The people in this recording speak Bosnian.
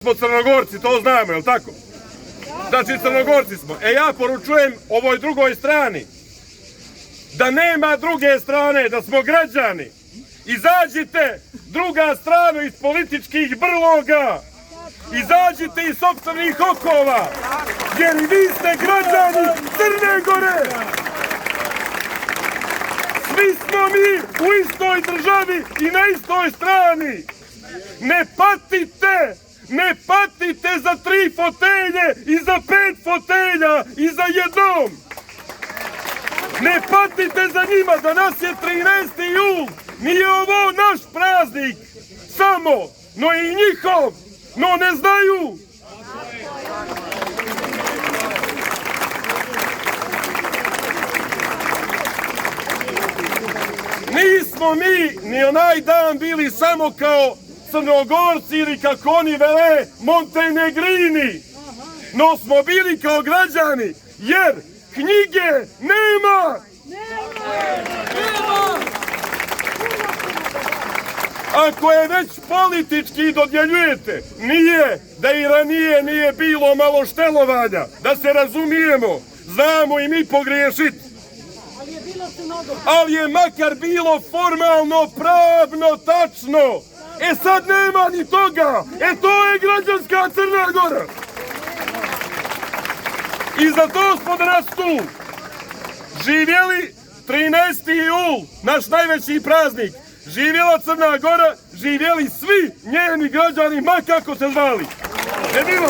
Smo Crnogorci, to znamo, jel tako? Znači Crnogorci smo. Ja poručujem ovoj drugoj strani da nema druge strane, da smo građani. Izađite druga strana iz političkih brloga. Izađite iz sopstvenih okova, jer i vi ste građani Crne Gore. Svi smo mi u istoj državi i na istoj strani. Ne patite! Ne patite za 3 fotelje i za 5 fotelja i za jednom. Ne patite za njima, da nas je 13. jul. Nije ovo naš praznik samo, no i njihov, no ne znaju. Nismo mi ni onaj dan bili samo kao Crnogorci ili kako oni vele Montenegrini, no smo bili kao građani, jer knjige nema. Ako je već politički dodjeljujete, nije da i ranije nije bilo malo štelovanja, da se razumijemo, znamo i mi pogriješiti. Ali je makar bilo formalno, pravno, tačno. Sad nema ni toga. To je građanska Crna Gora. I zato smo danas tu. Živjeli 13. jul, naš najveći praznik. Živjela Crna Gora, živjeli svi njeni građani, ma kako se zvali. Živjela.